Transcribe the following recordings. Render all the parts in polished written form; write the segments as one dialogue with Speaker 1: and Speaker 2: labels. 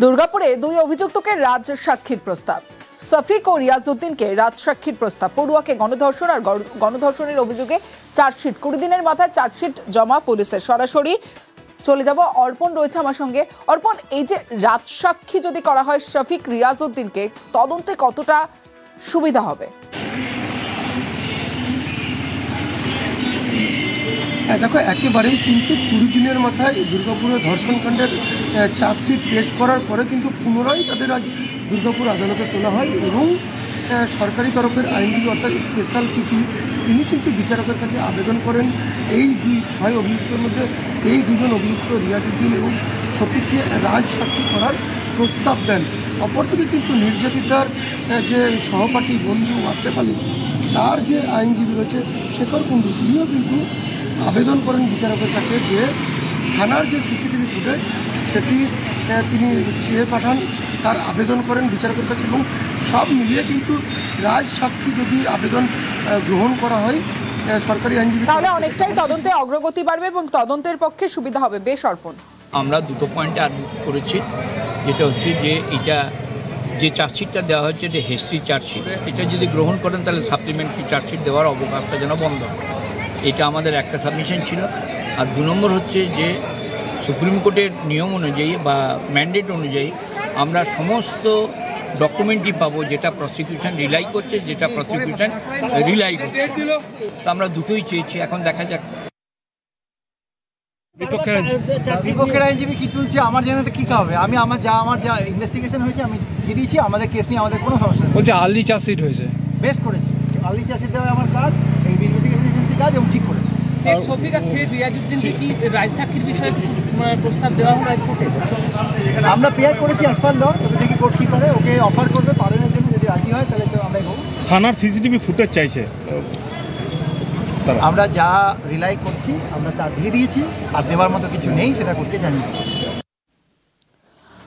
Speaker 1: দুর্গাপুরে দুই অভিযুক্তকে রাজসাক্ষীর প্রস্তাব। সফিক ও রিয়াজউদ্দিনকে রাজসাক্ষীর প্রস্তাব। পড়ুয়াকে গণধর্ষণ আর গণধর্ষণের অভিযোগে চার্জশিট, 20 দিনের মাথায় চার্জশিট জমা পুলিশের। সরাসরি চলে যাব, অর্পণ রয়েছে আমার সঙ্গে। অর্পণ, এই যে রাজসাক্ষী যদি করা হয় সফিক রিয়াজউদ্দিনকে, তদন্তে কতটা সুবিধা হবে?
Speaker 2: দেখো, একেবারেই কিন্তু 20 দিনের মাথায় দুর্গাপুরের ধর্ষণকাণ্ডের চার্জশিট পেশ করার পরে কিন্তু পুনরায় তাদের আজ দুর্গাপুর আদালতে তোলা হয় এবং সরকারি তরফের আইনজীবী অর্থাৎ স্পেশাল পিপি তিনি কিন্তু বিচারকের কাছে আবেদন করেন এই 6 অভিযুক্তের মধ্যে এই 2 জন অভিযুক্ত রিয়াজউদ্দিন এবং সফিককে রাজসাক্ষী করার প্রস্তাব দেন। অপরদিকে কিন্তু নির্যাতিতার যে সহপাঠী বন্ধু আশরাফ আলী, তার যে আইনজীবী রয়েছে শেখর কুণ্ডু, তিনিও কিন্তু আবেদন করেন বিচারকের কাছে যে থানার যে সিসিটিভি ফুটেজ সেটি তিনি চেয়ে পাঠান, তার আবেদন করেন বিচারকের কাছে। এবং সব মিলিয়ে কিন্তু রাজসাক্ষী যদি আবেদন গ্রহণ করা হয় সরকারি আইনজীবী,
Speaker 1: তাহলে অনেকটাই তদন্তে অগ্রগতি বাড়বে এবং তদন্তের পক্ষে সুবিধা হবে। বেশ অর্পণ,
Speaker 3: আমরা দুটো পয়েন্টে আর্গ করেছি, যেটা হচ্ছে যে এটা যে চার্জশিটটা দেওয়া হচ্ছে এটা হিস্ট্রি চার্জশিট, এটা যদি গ্রহণ করেন তাহলে সাপ্লিমেন্টারি চার্জশিট দেওয়ার অবকাশটা যেন বন্ধ হয়, এটা আমাদের একটা সাবমিশন ছিল। আর 2 নম্বর হচ্ছে যে সুপ্রিম কোর্টের নিয়ম অনুযায়ী বা ম্যান্ডেট অনুযায়ী আমরা সমস্ত ডকুমেন্টই পাবো যেটা প্রসিকিউশন রিলাই করছে, যেটা প্রসিকিউশন রিলাই করছে। তো আমরা দুটোই চেয়েছি, এখন দেখা যাক।
Speaker 4: বিপক্ষের আইনজীবী কি চলছে আমার জানাতে কি হবে? আমার যা ইনভেস্টিগেশন হয়েছে আমি দিয়ে দিয়েছি। আমাদের কেস নিয়ে আমাদের কোনো সমস্যা নেই।
Speaker 5: বলছে আর্লি চার্জশিট হয়েছে,
Speaker 4: বেশ করেছি। আর্লি চার্জশিট দেওয়া আমার কাজ, এই ইনভেস্টিগেশন এজেন্সির কাজ, এবং ঠিক করেছি।
Speaker 6: সফিক আর রিয়াজউদ্দিনকে কি রাজসাক্ষীর বিষয়ে কিছু প্রস্তাব দেওয়া হলো আজ কোর্টে?
Speaker 4: আমরা প্রেয়ার করেছি অ্যাজ পার ল, ওকে দেখি কোর্ট কী করে, ওকে অফার করবে পালনের জন্য। যদি রাজি হয় তাহলে তো আমরা এগোবো।
Speaker 5: থানার সিসিটিভি ফুটেজ চাইছে,
Speaker 4: আমরা যা রিলাই করছি আমরা তা দিয়ে দিয়েছি, আর দেওয়ার মতো কিছু নেই, সেটা করতে জানি।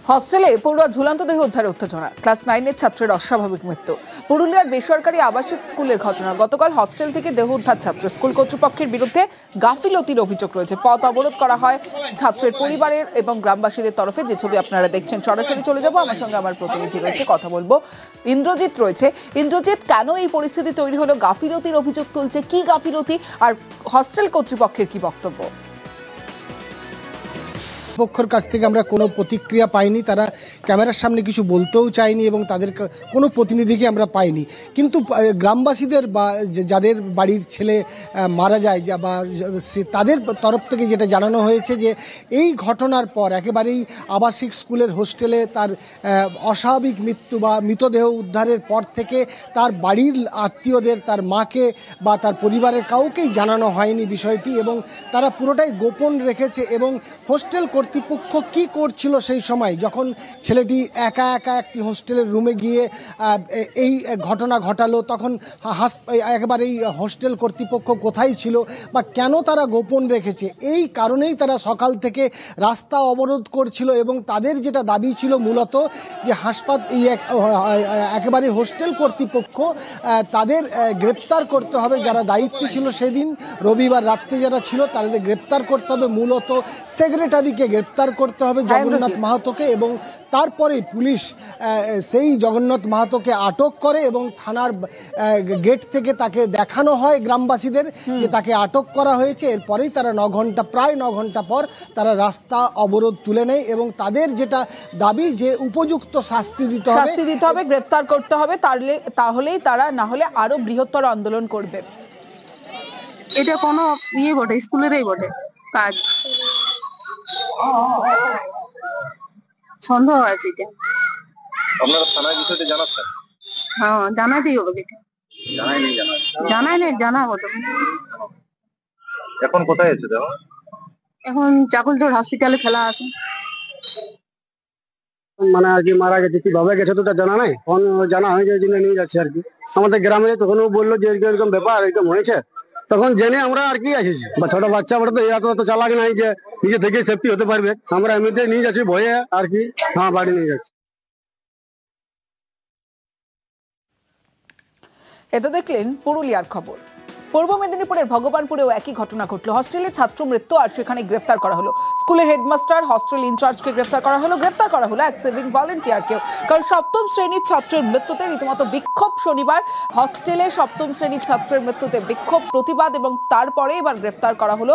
Speaker 1: হস্টেলে পড়ুয়া ঝুলন্ত দেহ উদ্ধারে উত্তেজনা। ক্লাস 9-এর ছাত্রের অস্বাভাবিক মৃত্যু। পুরুলিয়ার বেসরকারি আবাসিক স্কুলের ঘটনা। গতকাল হস্টেল থেকে দেহ উদ্ধার ছাত্র। স্কুল কর্তৃপক্ষের বিরুদ্ধে গাফিলতির অভিযোগ রয়েছে। পথ অবরোধ করা হয় ছাত্রের পরিবারের এবং গ্রামবাসীদের তরফে, যে ছবি আপনারা দেখছেন। সরাসরি চলে যাব, আমার সঙ্গে আমার প্রতিনিধি রয়েছে, কথা বলবো। ইন্দ্রজিৎ রয়েছে। ইন্দ্রজিৎ, কেন এই পরিস্থিতি তৈরি হলো? গাফিলতির অভিযোগ তুলছে, কি গাফিলতি, আর হস্টেল কর্তৃপক্ষের কি বক্তব্য?
Speaker 7: পক্ষের কাছ থেকে আমরা কোনো প্রতিক্রিয়া পাইনি, তারা ক্যামেরার সামনে কিছু বলতেও চায়নি এবং তাদের কোনো প্রতিনিধিকে আমরা পাইনি। কিন্তু গ্রামবাসীদের বা যাদের বাড়ির ছেলে মারা যায় বা তাদের তরফ থেকে যেটা জানানো হয়েছে যে এই ঘটনার পর একেবারেই আবাসিক স্কুলের হোস্টেলে তার অস্বাভাবিক মৃত্যু বা মৃতদেহ উদ্ধারের পর থেকে তার বাড়ির আত্মীয়দের, তার মাকে বা তার পরিবারের কাউকেই জানানো হয়নি বিষয়টি, এবং তারা পুরোটাই গোপন রেখেছে। এবং হোস্টেল কর্তৃপক্ষ কি করছিল সেই সময় যখন ছেলেটি একা একা একটি হোস্টেলের রুমে গিয়ে এই ঘটনা ঘটালো, তখন একেবারেই হোস্টেল কর্তৃপক্ষ কোথায় ছিল বা কেন তারা গোপন রেখেছে, এই কারণেই তারা সকাল থেকে রাস্তা অবরোধ করছিল। এবং তাদের যেটা দাবি ছিল মূলত যে একেবারে হোস্টেল কর্তৃপক্ষ তাদের গ্রেপ্তার করতে হবে, যারা দায়িত্বে ছিল সেদিন রবিবার রাত্রে যারা ছিল তাদের গ্রেপ্তার করতে হবে, মূলত সেক্রেটারিকে গ্রেপ্তার করতে হবে, জগন্নাথ মাহাতোকে। এবং তারপরে পুলিশ সেই জগন্নাথ মাহাতোকে আটক করে এবং থানার গেট থেকে তাকে দেখানো হয় গ্রামবাসীদের যে তাকে আটক করা হয়েছে। এরপরেই তারা প্রায় 9 ঘন্টা পর তারা রাস্তা অবরোধ তুলে নেয় এবং তাদের যেটা দাবি যে উপযুক্ত শাস্তি দিতে হবে,
Speaker 1: গ্রেপ্তার করতে হবে, তাহলেই তারা, না হলে আরো বৃহত্তর আন্দোলন করবে।
Speaker 8: এটা কোনো বটে, স্কুলেরই বটে কাজ, সন্দেহ আছে এটা।
Speaker 9: আপনারা থানায় বিষয়টা জানাচ্ছেন?
Speaker 8: হ্যাঁ, জানাতেই হবে। এটা জানাই নেই, জানাবো তো।
Speaker 9: এখন কোথায় আছে দেখো?
Speaker 8: এখন চাকুলচোর হসপিটালে ফেলা আছে।
Speaker 4: মানে আর কি মারা গেছে, কিভাবে গেছে তো জানা নাই, জানা হয় যে নিয়ে যাচ্ছে আর কি। আমাদের গ্রামে তখন বললো যে এরকম ব্যাপার এরকম হয়েছে, তখন জেনে আমরা আর কি আসিছি। ছোট বাচ্চা বড় তো এরা তো চালাক নাই যে নিজে থেকে সেফটি হতে পারবে। আমরা এমনিতে নিয়ে যাচ্ছি ভয়ে আর কি, হ্যাঁ বাড়ি নিয়ে যাচ্ছি।
Speaker 1: এটা দেখলেন পুরুলিয়ার খবর। পূর্ব মেদিনীপুরের ভগবানপুরেও একই ঘটনা ঘটলো। হস্টেলে ছাত্র মৃত্যু আর সেখানে গ্রেফতার করা হলো স্কুলের হেডমাস্টার, হস্টেল ইনচার্জকে গ্রেফতার করা হলো এক সিভিক ভলেন্টিয়ারকেও। কারণ সপ্তম শ্রেণীর ছাত্রের মৃত্যুতে রীতিমতো বিক্ষোভ। শনিবার হস্টেলে সপ্তম শ্রেণীর ছাত্রের মৃত্যুতে বিক্ষোভ, প্রতিবাদ এবং তারপরে এবার গ্রেফতার করা হলো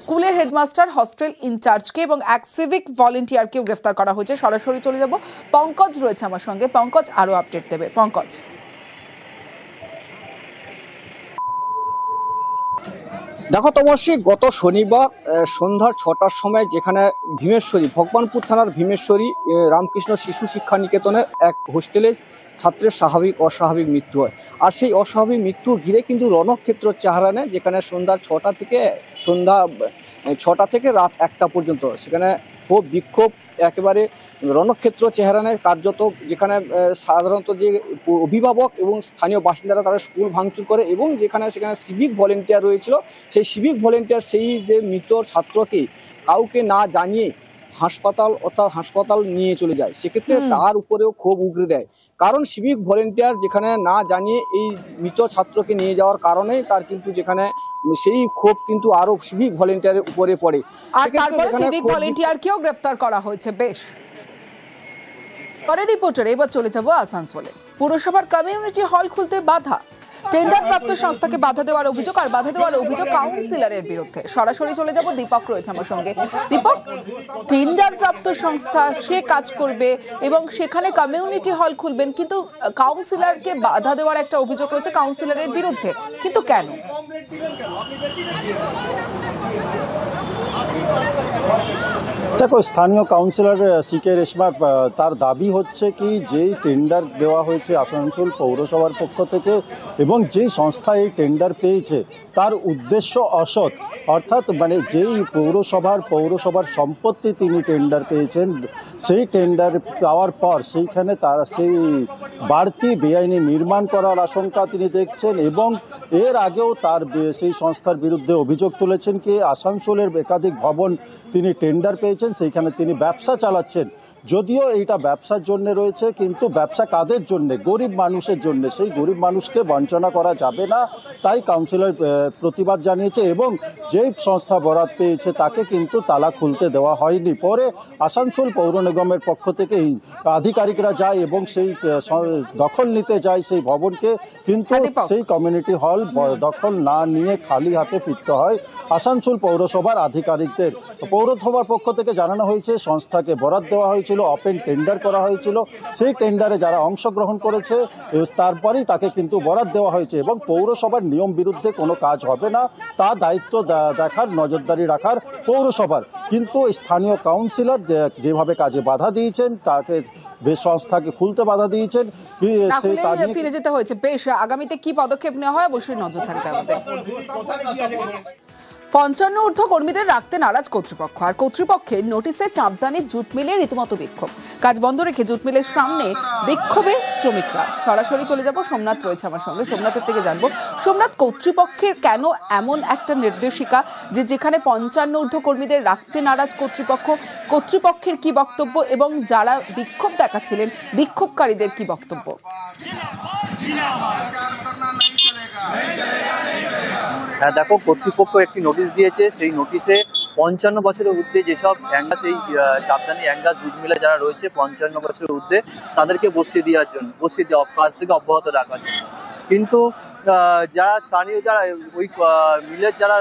Speaker 1: স্কুলের হেডমাস্টার, হস্টেল ইনচার্জকে এবং এক সিভিক ভলেন্টিয়ারকেও গ্রেফতার করা হয়েছে। সরাসরি চলে যাব, পঙ্কজ রয়েছে আমার সঙ্গে। পঙ্কজ আরো আপডেট দেবে। পঙ্কজ,
Speaker 10: দেখো তমস্বী, গত শনিবার সন্ধ্যা 6টার সময় যেখানে ভীমেশ্বরী, ভগবানপুর থানার ভীমেশ্বরী রামকৃষ্ণ শিশু শিক্ষা নিকেতনে এক হোস্টেলে ছাত্রের অস্বাভাবিক মৃত্যু হয়। আর সেই অস্বাভাবিক মৃত্যু ঘিরে কিন্তু রণক্ষেত্র চেহারা নেয়, যেখানে সন্ধ্যা 6টা থেকে রাত 1টা পর্যন্ত সেখানে খুব বিক্ষোভ, একেবারে রণক্ষেত্র চেহারা নেয় কার্যত। যেখানে সাধারণত যে অভিভাবক এবং স্থানীয় বাসিন্দারা তারা স্কুল ভাঙচুর করে এবং সেখানে সিভিক ভলেন্টিয়ার রয়েছিল, সেই সিভিক ভলেন্টিয়ার সেই যে মৃত ছাত্রকে কাউকে না জানিয়ে হাসপাতাল নিয়ে চলে যায়। সেক্ষেত্রে তার উপরেও ক্ষোভ উগরে দেয়, কারণ সিভিক ভলেন্টিয়ার যেখানে না জানিয়ে এই মৃত ছাত্রকে নিয়ে যাওয়ার কারণে তার কিন্তু যেখানে সেই ক্ষোভ কিন্তু আরো সিভিক ভলেন্টিয়ারের উপরে পড়ে।
Speaker 1: আর তারপরে সিভিক ভলেন্টিয়ারকেও গ্রেফতার করা হয়েছে। বেশ, পরের রিপোর্টারে এবার চলে যাব আসানসোলে। পুরসভার কমিউনিটি হল খুলতে বাধা, টেন্ডার প্রাপ্ত সংস্থাকে বাধা দেওয়ার অভিযোগ কাউন্সিলরের বিরুদ্ধে। সরাসরি চলে যাব, দীপক রয়েছে আমার সঙ্গে। দীপক, টেন্ডার প্রাপ্ত সংস্থা, সে কাজ করবে এবং সেখানে কমিউনিটি হল খুলবেন, কিন্তু কাউন্সিলরকে বাধা দেওয়ার একটা অভিযোগ রয়েছে কাউন্সিলরের বিরুদ্ধে, কিন্তু কেন?
Speaker 11: দেখো, স্থানীয় কাউন্সিলর সিকে রেশমা, তার দাবি হচ্ছে কি যেই টেন্ডার দেওয়া হয়েছে আসানসোল পৌরসভার পক্ষ থেকে এবং যেই সংস্থা এই টেন্ডার পেয়েছে তার উদ্দেশ্য অসৎ। অর্থাৎ মানে যেই পৌরসভার সম্পত্তি তিনি টেন্ডার পেয়েছেন, সেই টেন্ডার পাওয়ার পর সেইখানে তার সেই বাড়তি বেআইনি নির্মাণ করার আশঙ্কা তিনি দেখছেন এবং এর আগেও তার সেই সংস্থার বিরুদ্ধে অভিযোগ তুলেছেন কি আসানসোলের একাধিক ভবন তিনি টেন্ডার পেয়েছেন, সেইখানে তিনি ব্যবসা চালাচ্ছেন। যদিও এইটা ব্যবসার জন্য রয়েছে, কিন্তু ব্যবসা কাদের জন্য? গরিব মানুষের জন্য। সেই গরিব মানুষকে বঞ্চনা করা যাবে না, তাই কাউন্সিলর প্রতিবাদ জানিয়েছে এবং যেই সংস্থা বরাদ পেয়েছে তাকে কিন্তু তালা খুলতে দেওয়া হয়নি। পরে আসানসোল পৌর নিগমের পক্ষ থেকে আধিকারিকরা যায় এবং সেই দখল নিতে যায় সেই ভবনকে, কিন্তু সেই কমিউনিটি হল দখল না নিয়ে খালি হাতে ফিরতে হয় আসানসোল পৌরসভার আধিকারিকদের। পৌরসভার পক্ষ থেকে জানানো হয়েছে সংস্থাকে বরাদ দেওয়া হয়েছিল, ওপেন টেন্ডার করা হয়েছিল, সেই টেন্ডারে যারা অংশগ্রহণ করেছে তারপরেই তাকে কিন্তু বরাদ দেওয়া হয়েছে এবং পৌরসভার নিয়ম বিরুদ্ধে কোনো কাজ হবে না, তা দায়িত্ব দেখার, নজরদারি রাখার পৌরসভার। কিন্তু স্থানীয় কাউন্সিলর যেভাবে কাজে বাধা দিয়েছেন, তাকে সংস্থাকে খুলতে বাধা দিয়েছেন,
Speaker 1: ফিরে যেতে হয়েছে। বেশ, আগামীতে কি পদক্ষেপ নেওয়া হয় অবশ্যই নজর থাকবে আমাদের। 55 ঊর্ধ্ব কর্মীদের রাখতে নারাজ কর্তৃপক্ষ, আর কর্তৃপক্ষের নোটিশে চাপদানির জুট মিলে রীতিমতো বিক্ষোভ। কাজ বন্ধ রেখে জুট মিলের সামনে বিক্ষোভে শ্রমিকরা। সরাসরি চলে যাব, সোমনাথ রয়েছে আমার সঙ্গে। সোমনাথের থেকে জানবো, সোমনাথ, কর্তৃপক্ষের কেন এমন একটা নির্দেশিকা যে যেখানে 55 ঊর্ধ্ব কর্মীদের রাখতে নারাজ কর্তৃপক্ষের কি বক্তব্য এবং যারা বিক্ষোভ দেখাচ্ছিলেন বিক্ষোভকারীদের কি বক্তব্য?
Speaker 12: হ্যাঁ দেখো, কর্তৃপক্ষ একটি নোটিশ দিয়েছে। সেই নোটিশে 55 বছরের ঊর্ধ্বে যেসব সেই চাপদানি অ্যাঙ্গাস জুট মিলে যারা রয়েছে 55 বছরের ঊর্ধ্বে, তাদেরকে বসিয়ে দেওয়া কাজ থেকে অব্যাহত রাখার জন্য। কিন্তু যারা স্থানীয়, যারা ওই মিলের যারা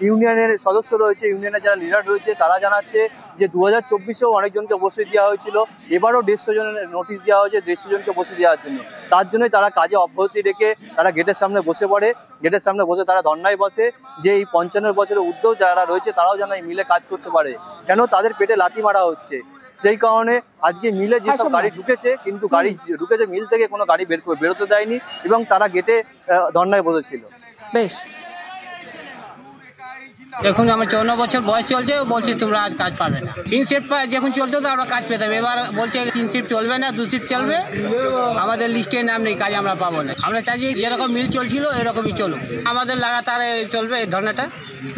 Speaker 12: ইউনিয়নের সদস্য রয়েছে, ইউনিয়নের যারা লিডার রয়েছে, তারা জানাচ্ছে যে 2024-এও অনেকজনকে বসিয়ে দেওয়া হয়েছিল, এবারও 150 জনের নোটিশ দেওয়া হয়েছে 150 জনকে বসিয়ে দেওয়ার জন্য। তার জন্যই তারা কাজে অব্যাহতি রেখে তারা গেটের সামনে বসে পড়ে। গেটের সামনে বসে তারা ধর্নায় বসে যে এই 55 বছরের ঊর্ধ্বেও যারা রয়েছে তারাও যেন এই মিলে কাজ করতে পারে, কেন তাদের পেটে লাথি মারা হচ্ছে। সেই কারণে আজকে মিলে যেসব গাড়ি ঢুকেছে, কিন্তু গাড়ি ঢুকেছে মিল থেকে কোনো গাড়ি বেরোতে দেয়নি এবং তারা গেটে ধর্নায় বসেছিল।
Speaker 1: বেশ,
Speaker 13: দেখুন, আমার 54 বছর বয়স চলছে, বলছি তোমরা আজ কাজ পাবে না। 3 শিফট যখন চলতো তো আমরা কাজ পেতাম, এবার বলছে 3 শিফট চলবে না, 2 শিফট চলবে, আমাদের লিস্টে নাম নেই, কাজ আমরা পাবো না। আমরা চাইছি যেরকম মিল চলছিল এরকমই চলুক, আমাদের লাগাতার চলবে এই ধর্নাটা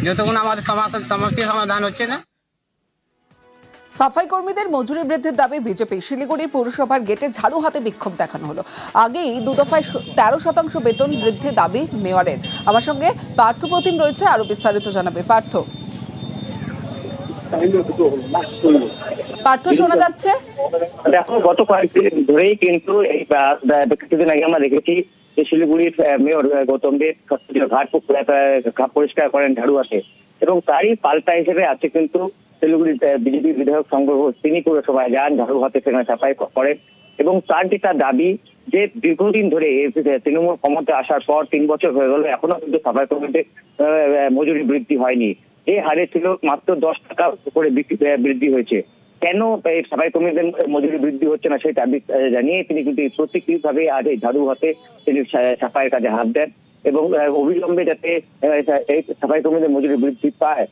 Speaker 13: যতক্ষণ আমাদের সমস্যার সমাধান হচ্ছে না।
Speaker 1: সাফাই কর্মীদের মজুরি বৃদ্ধির দাবি বিজেপি। শিলিগুড়ি পৌরসভার গেটে ঝাড়ু হাতে বিক্ষোভ দেখানো হলো। আগেই 2 দফায় 13% বেতন বৃদ্ধির দাবি মেয়রের। আমার সঙ্গে পার্থ প্রতিম রয়েছে, আরো বিস্তারিত জানাবে পার্থ। পার্থ, শোনা যাচ্ছে?
Speaker 14: দেখো, গত কয়েকদিন ধরেই কিন্তু এই কিছুদিন আগে আমরা দেখেছি যে শিলিগুড়ির মেয়র গৌতম দেব ঘাট পরিষ্কার করেন ঝাড়ু হাতে, এবং তারই পাল্টা হিসেবে আছে কিন্তু শিলিগুড়ির বিজেপি বিধায়ক সংঘ। তিনি পৌরসভায় যান, ঝাড়ু হাতে সেখানে সাফাই করেন, এবং তার যেটা দাবি যে দীর্ঘদিন ধরে তৃণমূল ক্ষমতা আসার পর 3 বছর হয়ে গেল, এখনো কিন্তু সাফাই কর্মীদের মজুরি বৃদ্ধি হয়নি। এই হারে ছিল মাত্র 10 টাকা করে বৃদ্ধি হয়েছে। কেন এই সাফাই কর্মীদের মজুরি বৃদ্ধি হচ্ছে না সেই দাবি জানিয়ে তিনি কিন্তু প্রতীকীভাবে আজ এই ঝাড়ু হাতে তিনি সাফাইয়ের কাজে হাত দেন, এবং অবিলম্বে যাতে এই সাফাই কর্মীদের মজুরি বৃদ্ধি পায়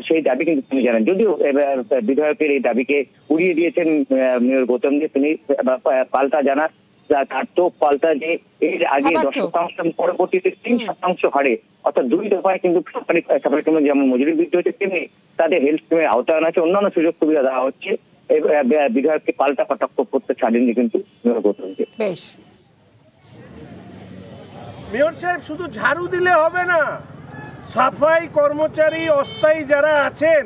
Speaker 14: সেই দাবি কিন্তু তিনি জানান। যদিও বিধায়কের এই দাবিকে উড়িয়ে দিয়েছেন মেয়র গৌতম দেব। তিনি পাল্টা জানান, তার তো পাল্টা যে এর আগে 10% পরবর্তীতে 3% হারে, অর্থাৎ 2 দফায় কিন্তু সরকারি সাফাই কর্মীদের যেমন মজুরি বৃদ্ধি হচ্ছে, তেমনি তাদের হেলথ স্কিমের আওতায় আনা হচ্ছে, অন্যান্য সুযোগ সুবিধা দেওয়া হচ্ছে। বিধায়ককে পাল্টা কটাক্ষ করতে ছাড়েননি কিন্তু মেয়র গৌতম দেব।
Speaker 2: মেয়র সাহেব, শুধু ঝাড়ু দিলে হবে না, সাফাই কর্মচারী অস্থায়ী যারা আছেন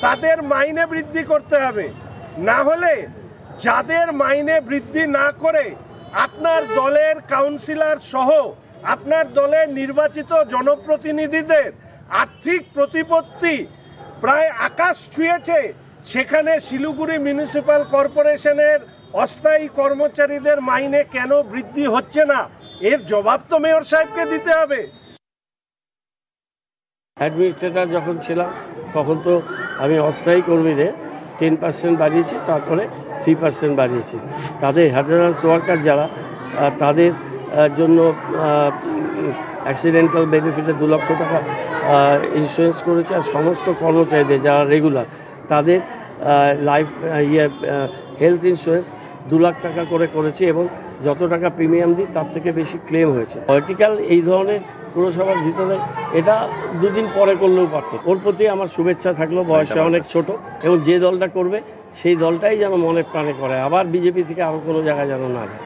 Speaker 2: তাদের মাইনে বৃদ্ধি করতে হবে। না হলে যাদের মাইনে বৃদ্ধি না করে আপনার দলের কাউন্সিলর সহ আপনার দলের নির্বাচিত জনপ্রতিনিধিদের আর্থিক প্রতিপত্তি প্রায় আকাশ ছুঁয়েছে, সেখানে শিলিগুড়ি মিউনিসিপ্যাল কর্পোরেশনের অস্থায়ী কর্মচারীদের মাইনে কেন বৃদ্ধি হচ্ছে না, এর জবাব তো মেয়র সাহেবকে দিতে হবে।
Speaker 15: অ্যাডমিনিস্ট্রেটর যখন ছিলাম তখন তো আমি অস্থায়ী কর্মীদের 10% বাড়িয়েছি, তারপরে 3% বাড়িয়েছি। তাদের হ্যাজার্ডাস ওয়ার্কার যারা, তাদের জন্য অ্যাক্সিডেন্টাল বেনিফিটে 2 লক্ষ টাকা ইন্স্যুরেন্স করেছে। আর সমস্ত কর্মচারীদের যারা রেগুলার, তাদের হেলথ ইন্স্যুরেন্স 2 লাখ টাকা করে করেছি, এবং যত টাকা প্রিমিয়াম দিই তার থেকে বেশি ক্লেম হয়েছে। পলিটিক্যাল এই ধরনের পুরসভার ভিতরে এটা 2 দিন পরে করলেও পারত। ওর প্রতি আমার শুভেচ্ছা থাকলো, বয়সে অনেক ছোট, এবং যে দলটা করবে সেই দলটাই যেন মনে প্রাণে করে, আবার বিজেপি থেকে আরো কোনো জায়গায় যেন না যায়।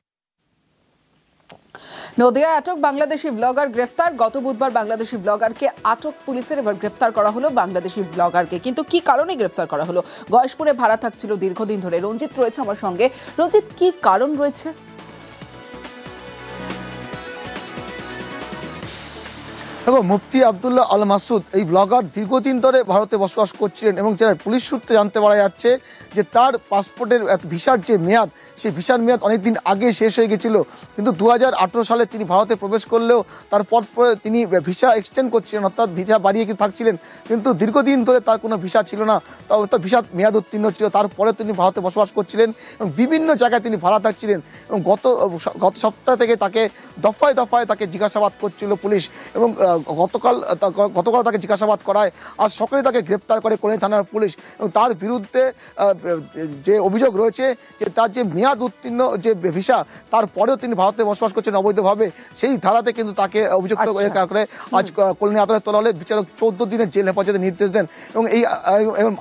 Speaker 1: নদিয়ায় আটক বাংলাদেশি ব্লগার গ্রেফতার। গত বুধবার বাংলাদেশি ব্লগারকে আটক পুলিশের, এবার গ্রেফতার করা হলো বাংলাদেশি ব্লগারকে। কিন্তু কি কারণে গ্রেফতার করা হলো? গয়েশপুরে ভাড়া থাকছিল দীর্ঘদিন ধরে। রঞ্জিত রয়েছে আমার সঙ্গে। রঞ্জিত, কি কারণ রয়েছে?
Speaker 16: দেখো, মুফতি আবদুল্লাহ আল মাসুদ এই ব্লগার দীর্ঘদিন ধরে ভারতে বসবাস করছিলেন, এবং যারা পুলিশ সূত্রে জানতে পারা যাচ্ছে যে তার পাসপোর্টের ভিসার যে মেয়াদ, সেই ভিসার মেয়াদ অনেকদিন আগে শেষ হয়ে গেছিল। কিন্তু 2018 সালে তিনি ভারতে প্রবেশ করলেও তারপর তিনি ভিসা এক্সটেন্ড করছিলেন, অর্থাৎ ভিসা বাড়িয়ে থাকছিলেন, কিন্তু দীর্ঘদিন ধরে তার কোনো ভিসা ছিল না, অর্থাৎ ভিসার মেয়াদ উত্তীর্ণ ছিল। তারপরে তিনি ভারতে বসবাস করছিলেন এবং বিভিন্ন জায়গায় তিনি ভাড়া থাকছিলেন, এবং গত সপ্তাহ থেকে তাকে দফায় দফায় তাকে জিজ্ঞাসাবাদ করছিল পুলিশ, এবং গতকাল তাকে জিজ্ঞাসাবাদ করায় আজ সকালে তাকে গ্রেপ্তার করে কোনে থানার পুলিশ। এবং তার বিরুদ্ধে যে অভিযোগ রয়েছে যে তার যে মেয়াদ উত্তীর্ণ যে ভিসা, তারপরেও তিনি ভারতে বসবাস করছেন অবৈধভাবে, সেই ধারাতে কিন্তু তাকে অভিযুক্ত করে আজ কল্যাণী আদালতে তোলা হলে বিচারক 14 দিনের জেল হেফাজতের নির্দেশ দেন। এবং এই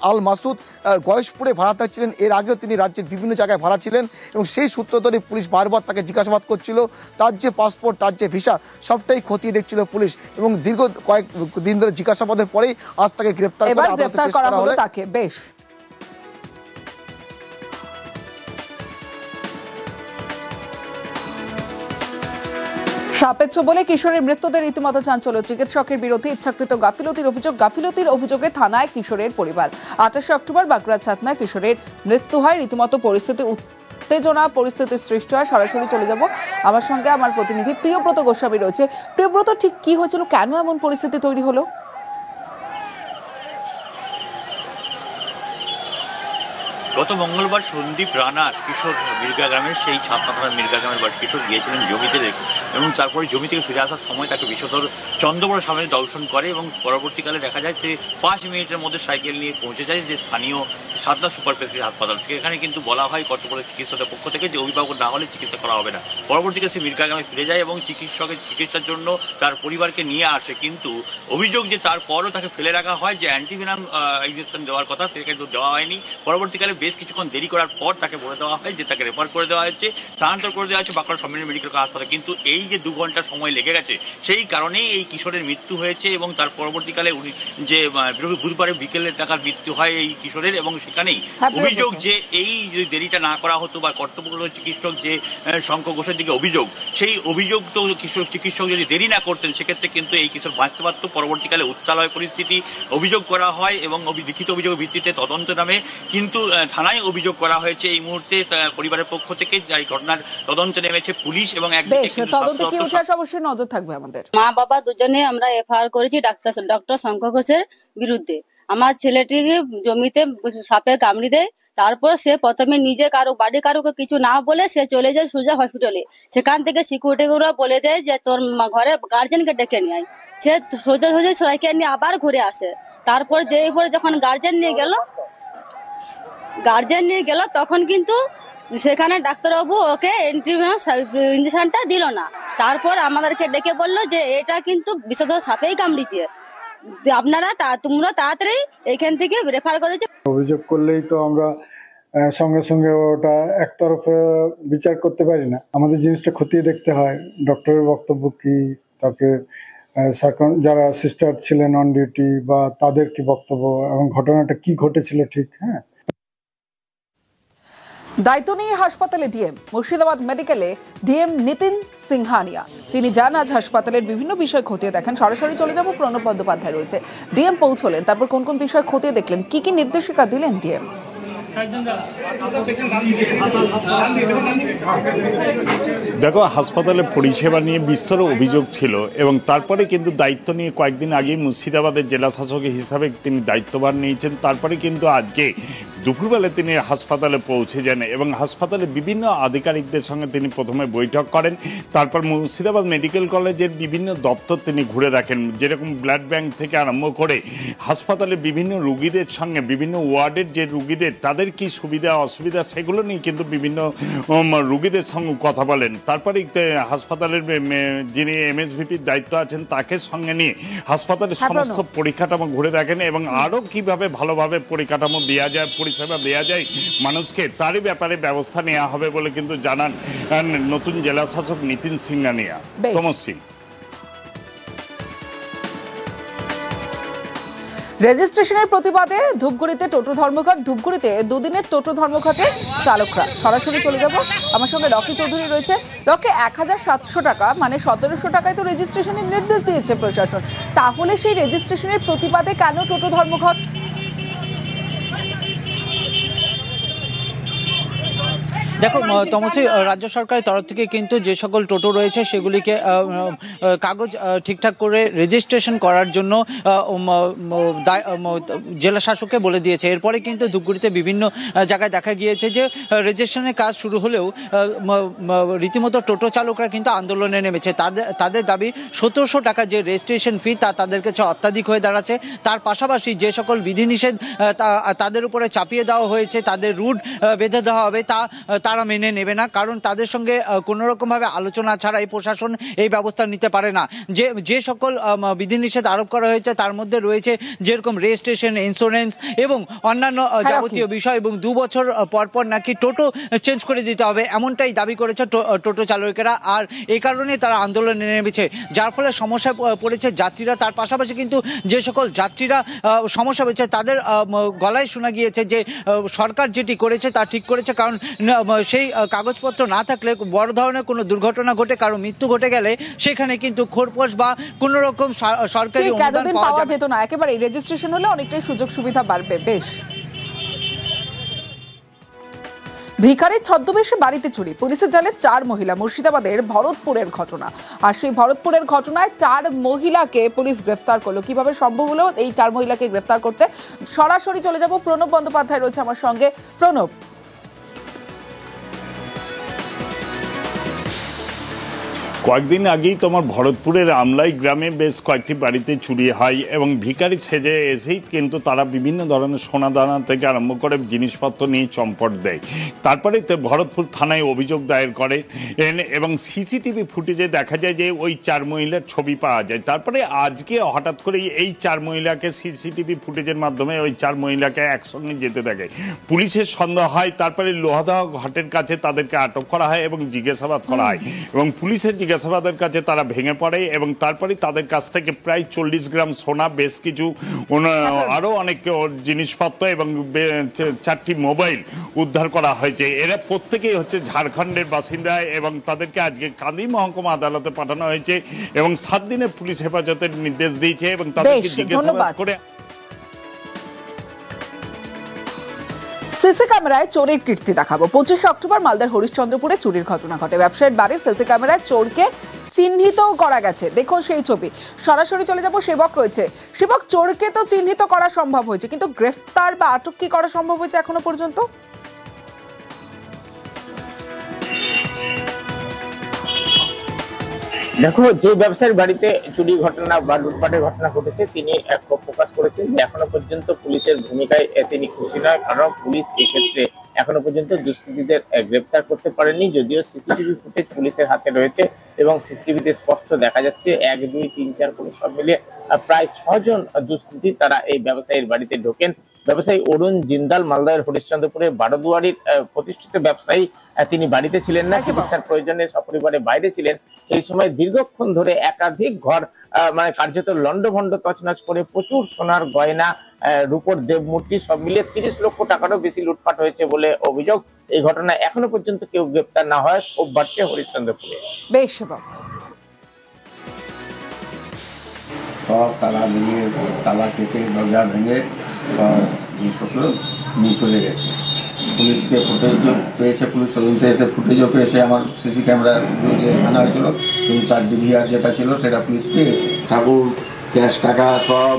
Speaker 16: আল মাসুদ গয়েশপুরে ভাড়া থাকছিলেন, এর আগেও তিনি রাজ্যের বিভিন্ন জায়গায় ভাড়া ছিলেন, এবং সেই সূত্র ধরে পুলিশ বারবার তাকে জিজ্ঞাসাবাদ করছিল। তার যে পাসপোর্ট, তার যে ভিসা, সবটাই খতিয়ে দেখছিল পুলিশ, এবং দীর্ঘ কয়েকদিন ধরে জিজ্ঞাসাবাদের পরেই আজ তাকে গ্রেপ্তার
Speaker 1: করা হলো তাকে। বেশ, সাপেচ্ছ বলে কিশোরের মৃত্যুতে রীতিমতো চাঞ্চল্য। চিকিৎসকের বিরুদ্ধে ইচ্ছাকৃত গাফিলতির অভিযোগে থানায় কিশোরের পরিবার। 28 অক্টোবর বাঁকুড়া ছাতনায় কিশোরের মৃত্যু হয়। রীতিমতো উত্তেজনা পরিস্থিতি সৃষ্টি হয়। সরাসরি চলে যাব, আমার সঙ্গে আমার প্রতিনিধি প্রিয়ব্রত গোস্বামী রয়েছে। প্রিয়ব্রত, ঠিক কি হয়েছিল, কেন এমন পরিস্থিতি তৈরি হলো?
Speaker 17: গত মঙ্গলবার সন্দীপ রানা কিশোর মির্গা গ্রামের সেই ছাপনা থানার মির্গা গ্রামের বাড়ি কিশোর গিয়েছিলেন জমিতে রেখে এবং তারপরে জমি থেকে ফিরে আসার সময় তাকে বিষধর চন্দ্রবড় সামনে দর্শন করে এবং পরবর্তীকালে দেখা যায় যে 5 মিনিটের মধ্যে সাইকেল নিয়ে পৌঁছে যায় যে স্থানীয় সাদা সুপার স্পেশালিটি হাসপাতাল থেকে। এখানে কিন্তু বলা হয় কর্তব্যরত চিকিৎসকের পক্ষ থেকে যে অভিভাবক না হলে চিকিৎসা করা হবে না। পরবর্তীকালে সে মির্গা গ্রামে ফিরে যায় এবং চিকিৎসকের চিকিৎসার জন্য তার পরিবারকে নিয়ে আসে, কিন্তু অভিযোগ যে তারপরও তাকে ফেলে রাখা হয়, যে অ্যান্টিভেনাম ইনজেকশন দেওয়ার কথা সেটা কিন্তু দেওয়া হয়নি। পরবর্তীকালে বেশ কিছুক্ষণ দেরি করার পর তাকে বলে দেওয়া হয় যে তাকে রেফার করে দেওয়া হয়েছে, স্থানান্তর করে দেওয়া হয়েছে বাঁকুড়া সম্মিলনী মেডিকেল হাসপাতালে। কিন্তু এই যে 2 ঘন্টা সময় লেগে গেছে সেই কারণেই এই কিশোরের মৃত্যু হয়েছে এবং তার পরবর্তীকালে যে বুধবারে বিকেলের টাকার মৃত্যু হয় এই কিশোরের। এবং সেখানেই অভিযোগ যে এই যদি দেরিটা না করা হতো বা কর্তব্যরত চিকিৎসক যে শঙ্কর ঘোষের দিকে অভিযোগ, সেই অভিযোগ তো চিকিৎসক যদি দেরি না করতেন সেক্ষেত্রে কিন্তু এই কিশোর বাঁচতে পারত। পরবর্তীকালে উত্তাল হয় পরিস্থিতি, অভিযোগ করা হয় এবং লিখিত অভিযোগের ভিত্তিতে তদন্ত নামে কিন্তু থানায় অভিযোগ করা হয়েছে। এই মুহূর্তে পরিবারের পক্ষ থেকে এই ঘটনার তদন্তে নেমেছে পুলিশ এবং
Speaker 1: তদন্তে কি উঠে আসে অবশ্যই নজর থাকবে আমাদের।
Speaker 18: মা বাবা দুজনে আমরা এফআইআর করেছি ডক্টর শঙ্কর ঘোষের বিরুদ্ধে। আমার ছেলেটিকে জমিতে সাপে কামড়ি দেয়, তারপর সে প্রথমে নিজে কারোকে কিছু না বলে সে চলে যায় সোজা হসপিটালে। সেখান থেকে সিকিউরিটি গুলো বলে দেয় যে তোর ঘরে গার্জেনকে ডেকে নিয়ে আয়। সে সোজা সবাইকে নিয়ে আবার ঘুরে আসে। তারপর যখন গার্জেন নিয়ে গেল তখন কিন্তু সেখানে ডাক্তারবাবু ওকে ইঞ্জেকশনটা দিল না। তারপর আমাদেরকে ডেকে বললো যে এটা কিন্তু বিষধর সাপেই কামড়িয়েছে, তোমরা তাড়াতাড়ি এখান থেকে রেফার করেছে।
Speaker 19: অভিযোগ করলেই তো আমরা সঙ্গে সঙ্গে ওটা একতরফে বিচার করতে পারি না, আমাদের জিনিসটা খতিয়ে দেখতে হয়। ডক্টরের বক্তব্য কি, তাকে যারা সিস্টার ছিলেন অন ডিউটি বা তাদের কি বক্তব্য এবং ঘটনাটা কি ঘটেছিল ঠিক। হ্যাঁ,
Speaker 1: দায়িত্ব নিয়ে হাসপাতালে ডিএম। মুর্শিদাবাদ মেডিকেলে ডিএম নিতিন সিংহানিয়া তিনি যান আজ হাসপাতালের বিভিন্ন বিষয় খতিয়ে দেখেন। সরাসরি চলে যাব, প্রণব বন্দ্যোপাধ্যায় রয়েছে। ডিএম পৌঁছলেন, তারপর কোন কোন বিষয় খতিয়ে দেখলেন, কি কি নির্দেশিকা দিলেন ডিএম?
Speaker 5: দেখো, হাসপাতালে পরিষেবা নিয়ে বিস্তর অভিযোগ ছিল এবং তারপরে কিন্তু দায়িত্ব নিয়ে কয়েকদিন আগেই মুর্শিদাবাদের জেলা শাসক হিসাবে তিনি দায়িত্বভার নিয়েছেন। তারপরে কিন্তু আজকে দুপুরবেলা তিনি হাসপাতালে পৌঁছে যান এবং হাসপাতালে বিভিন্ন আধিকারিকদের সঙ্গে তিনি প্রথমে বৈঠক করেন। তারপর মুর্শিদাবাদ মেডিকেল কলেজের বিভিন্ন দপ্তর তিনি ঘুরে দেখেন, যেরকম ব্লাড ব্যাংক থেকে আরম্ভ করে হাসপাতালে বিভিন্ন রুগীদের সঙ্গে বিভিন্ন ওয়ার্ডের যে রুগীদের তাদের কি সুবিধা অসুবিধা সেগুলো নিয়ে কিন্তু বিভিন্ন রুগীদের সঙ্গে কথা বলেন। তারপরে হাসপাতালের যিনি এমএসভিপির দায়িত্ব আছেন তাকে সঙ্গে নিয়ে হাসপাতালের সমস্ত পরিকাঠামো ঘুরে দেখেন এবং আরও কিভাবে ভালোভাবে পরিকাঠামো দেওয়া যায়, পরিষেবা দেওয়া যায় মানুষকে, তারই ব্যাপারে ব্যবস্থা নেওয়া হবে বলে কিন্তু জানান নতুন জেলা শাসক নিতিন সিংহানিয়া। তমস্বী,
Speaker 1: রেজিস্ট্রেশনের প্রতিবাদে ধূপগুড়িতে টোটো ধর্মঘট। ধূপগুড়িতে 2 দিনের টোটো ধর্মঘটে চালকরা। সরাসরি চলে যাব, আমার সঙ্গে রকি চৌধুরী রয়েছে। রকি, 1700 টাকা মানে 1700 টাকায় তো রেজিস্ট্রেশনের নির্দেশ দিয়েছে প্রশাসন, তাহলে সেই রেজিস্ট্রেশনের প্রতিবাদে কেন টোটো ধর্মঘট?
Speaker 20: দেখো তমসী, রাজ্য সরকারের তরফ থেকে কিন্তু যে সকল টোটো রয়েছে সেগুলিকে কাগজ ঠিকঠাক করে রেজিস্ট্রেশন করার জন্য জেলা শাসককে বলে দিয়েছে। এরপরে কিন্তু ধূপগুড়িতে বিভিন্ন জায়গায় দেখা গিয়েছে যে রেজিস্ট্রেশনের কাজ শুরু হলেও রীতিমতো টোটো চালকরা কিন্তু আন্দোলনে নেমেছে। তাদের দাবি 1700 টাকা যে রেজিস্ট্রেশন ফি তা তাদের কাছে অত্যাধিক হয়ে দাঁড়াচ্ছে। তার পাশাপাশি যে সকল বিধিনিষেধ তাদের উপরে চাপিয়ে দেওয়া হয়েছে, তাদের রুট বেঁধে দেওয়া হবে, তারা মেনে নেবে না, কারণ তাদের সঙ্গে কোনো রকমভাবে আলোচনা ছাড়াই প্রশাসন এই ব্যবস্থা নিতে পারে না। যে সকল বিধিনিষেধ আরোপ করা হয়েছে তার মধ্যে রয়েছে যেরকম রেজিস্ট্রেশন, ইন্স্যুরেন্স এবং অন্যান্য যাবতীয় বিষয়, এবং 2 বছর পর নাকি টোটো চেঞ্জ করে দিতে হবে, এমনটাই দাবি করেছে টোটো চালকেরা। আর এই কারণে তারা আন্দোলনে নেমেছে, যার ফলে সমস্যায় পড়েছে যাত্রীরা। তার পাশাপাশি কিন্তু যে সকল যাত্রীরা সমস্যা হয়েছে তাদের গলায় শোনা গিয়েছে যে সরকার যেটি করেছে তা ঠিক করেছে, কারণ সেই কাগজপত্র না থাকলে বড় ধরনের কোনো দুর্ঘটনা ঘটে, কারো মৃত্যু ঘটে গেলে সেখানে কিন্তু খোরপোশ বা কোনো রকম সরকারি অনুদান
Speaker 1: পাওয়া যেত না। একেবারে রেজিস্ট্রেশন হলে অনেকটাই সুযোগ সুবিধা বাড়বে। বেশ, ভিখারির ছদ্মবেশে বাড়িতে চুরি, পুলিশের জালে 4 মহিলা। মুর্শিদাবাদের ভরতপুরের ঘটনা। আর সেই ভরতপুরের ঘটনায় 4 মহিলাকে পুলিশ গ্রেফতার করলো। কিভাবে সম্ভব হলো এই 4 মহিলাকে গ্রেফতার করতে? সরাসরি চলে যাব, প্রণব বন্দ্যোপাধ্যায় রয়েছে আমার সঙ্গে। প্রণব,
Speaker 5: কয়েকদিন আগেই তোমার ভরতপুরের আমলাই গ্রামে বেশ কয়েকটি বাড়িতে চুরি হয় এবং ভিখারি সেজে এসেই কিন্তু তারা বিভিন্ন ধরনের সোনা দানা থেকে আরম্ভ করে জিনিসপত্র নিয়ে চম্পট দেয়। তারপরে ভরতপুর থানায় অভিযোগ দায়ের করে এবং সিসিটিভি ফুটেজে দেখা যায় যে ওই 4 মহিলার ছবি পাওয়া যায়। তারপরে আজকে হঠাৎ করে এই 4 মহিলাকে সিসিটিভি ফুটেজের মাধ্যমে ওই 4 মহিলাকে একসঙ্গে যেতে দেখে পুলিশের সন্দেহ হয়। তারপরে লোহাদহ ঘাটের কাছে তাদেরকে আটক করা হয় এবং জিজ্ঞাসাবাদ করা হয় এবং পুলিশের জিজ্ঞাসাবাদের কাছে তারা ভেঙে পড়ে এবং তারপরে তাদের কাছ থেকে প্রায় 40 গ্রাম সোনা, বেশ কিছু আরো অনেক জিনিসপত্র এবং 4টি মোবাইল উদ্ধার করা হয়েছে। এরা প্রত্যেকেই হচ্ছে ঝাড়খণ্ডের বাসিন্দা এবং তাদেরকে আজকে কান্দি মহকুমা আদালতে পাঠানো হয়েছে এবং 7 দিনের পুলিশ হেফাজতের নির্দেশ দিয়েছে এবং তাদেরকে জিজ্ঞাসাবাদ করে।
Speaker 1: সিসি ক্যামেরায় চোরের কীর্তি দেখাবো। 25 অক্টোবর মালদার হরিশ্চন্দ্রপুরে চুরির ঘটনা ঘটে। ব্যবসায়ীর বাড়ি সিসি ক্যামেরায় চোরকে চিহ্নিত করা গেছে। দেখুন সেই ছবি। সরাসরি চলে যাব, সেবক রয়েছে। সেবক, চোরকে তো চিহ্নিত করা সম্ভব হয়েছে, কিন্তু গ্রেফতার বা আটক কি করা সম্ভব হয়েছে এখনো পর্যন্ত?
Speaker 21: দেখো, যে ব্যবসায়ীর বাড়িতে চুরি ঘটনা বা লুটপাটের ঘটনা ঘটেছে তিনি ক্ষোভ প্রকাশ করেছেন যে এখনো পর্যন্ত পুলিশের ভূমিকায় তিনি খুশি নয়, কারণ পুলিশ এক্ষেত্রে এখনো পর্যন্ত দুষ্কৃতীদের গ্রেপ্তার করতে পারেনি। যদিও সিসিটিভি ফুটেজ পুলিশের হাতে রয়েছে এবং সিসিটিভিতে স্পষ্ট দেখা যাচ্ছে 1, 2, 3, 4 করে সব মিলিয়ে প্রায় 6 জন দুষ্কৃতী তারা এই ব্যবসায়ীর বাড়িতে ঢোকেন। ব্যবসায়ী অরুণ জিন্দাল মালদার হরিশ্চন্দ্রপুরে বারোদুয়ারির প্রতিষ্ঠিত ব্যবসায়ী। তিনি বাড়িতে ছিলেন না, চিকিৎসার প্রয়োজনে সপরিবারে বাইরে ছিলেন। সেই সময় দীর্ঘক্ষণ ধরে একাধিক ঘর মানে কার্যত লন্ডভন্ড তছনছ করে প্রচুর সোনার গয়না, রূপোর দেবমূর্তি সব মিলিয়ে 30 লক্ষ টাকারও বেশি লুটপাট হয়েছে বলে অভিযোগ। এই ঘটনায় এখনো পর্যন্ত কেউ গ্রেপ্তার না হয় ক্ষোভ বাড়ছে হরিশ্চন্দ্রপুরে।
Speaker 1: বেশ,
Speaker 22: সব তালা ভেঙে, তালা কেটে, দরজা ভেঙে সব জিনিসপত্র নিয়ে চলে গেছে। পুলিশকে ফুটেজও পেয়েছে, পুলিশ তদন্তে এসে ফুটেজও পেয়েছে। আমার সিসি ক্যামেরার আনা হয়েছিল, কিন্তু তার ডিভিআর যেটা ছিল সেটা পুলিশ পেয়েছে। ঠাকুর, ক্যাশ টাকা সব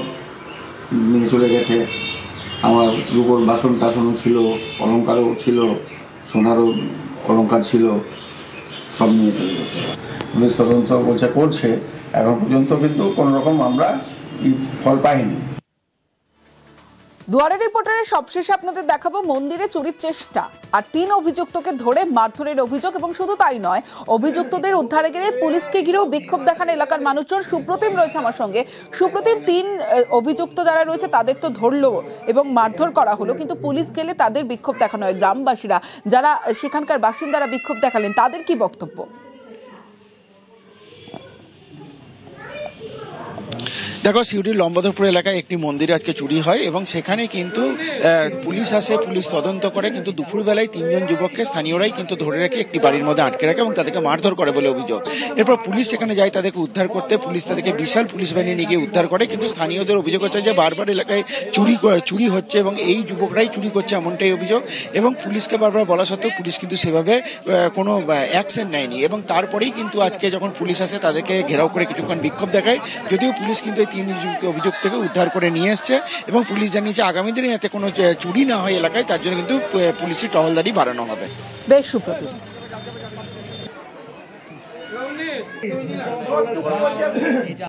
Speaker 22: নিয়ে চলে গেছে। আমার রূপোর বাসন টাসনও ছিল, অলঙ্কারও ছিল, সোনারও অলঙ্কার ছিল, সব নিয়ে চলে গেছে। পুলিশ তদন্ত বলছে করছে, এখন পর্যন্ত কিন্তু কোনো রকম আমরা ফল পাইনি।
Speaker 1: দুয়ারে রিপোর্টারের সবশেষে আপনাদের দেখাবো মন্দিরে চুরির চেষ্টা আর 3 অভিযুক্তকে ধরে মারধরের অভিযোগ। এবং শুধু তাই নয়, অভিযুক্তদের উদ্ধারে গেলে পুলিশকে ঘিরেও বিক্ষোভ দেখান এলাকার মানুষজন। সুপ্রতিম রয়েছে আমার সঙ্গে। সুপ্রতিম, 3 অভিযুক্ত যারা রয়েছে তাদের তো ধরলো এবং মারধর করা হলো, কিন্তু পুলিশ গেলে তাদের বিক্ষোভ দেখানো হয়। গ্রামবাসীরা, যারা সেখানকার বাসিন্দারা বিক্ষোভ দেখালেন, তাদের কি বক্তব্য?
Speaker 23: দেখো, সিউড়ির লম্বধরপুর এলাকায় একটি মন্দিরে আজকে চুরি হয় এবং সেখানে কিন্তু পুলিশ আসে, পুলিশ তদন্ত করে, কিন্তু দুপুরবেলায় 3 জন যুবককে স্থানীয়রাই কিন্তু ধরে রেখে একটি বাড়ির মধ্যে আটকে রাখে এবং তাদেরকে মারধর করে বলে অভিযোগ। এরপর পুলিশ সেখানে যায় তাদেরকে উদ্ধার করতে। পুলিশ তাদেরকে বিশাল পুলিশ বাহিনী নিয়ে গিয়ে উদ্ধার করে, কিন্তু স্থানীয়দের অভিযোগ হচ্ছে যে বারবার এলাকায় চুরি হচ্ছে এবং এই যুবকরাই চুরি করছে, এমনটাই অভিযোগ। এবং পুলিশকে বারবার বলা সত্ত্বেও পুলিশ কিন্তু সেভাবে কোনো অ্যাকশন নেয়নি। এবং তারপরেই কিন্তু আজকে যখন পুলিশ আসে তাদেরকে ঘেরাও করে কিছুক্ষণ বিক্ষোভ দেখায়। যদিও পুলিশ কিন্তু 3 অভিযোগ থেকে উদ্ধার করে নিয়ে এসছে এবং পুলিশ জানিয়েছে আগামী দিনে যাতে কোনো চুরি না হয় এলাকায়, তার জন্য কিন্তু পুলিশের টহলদারি বাড়ানো হবে।
Speaker 1: বেশ, সুপ্রতিম।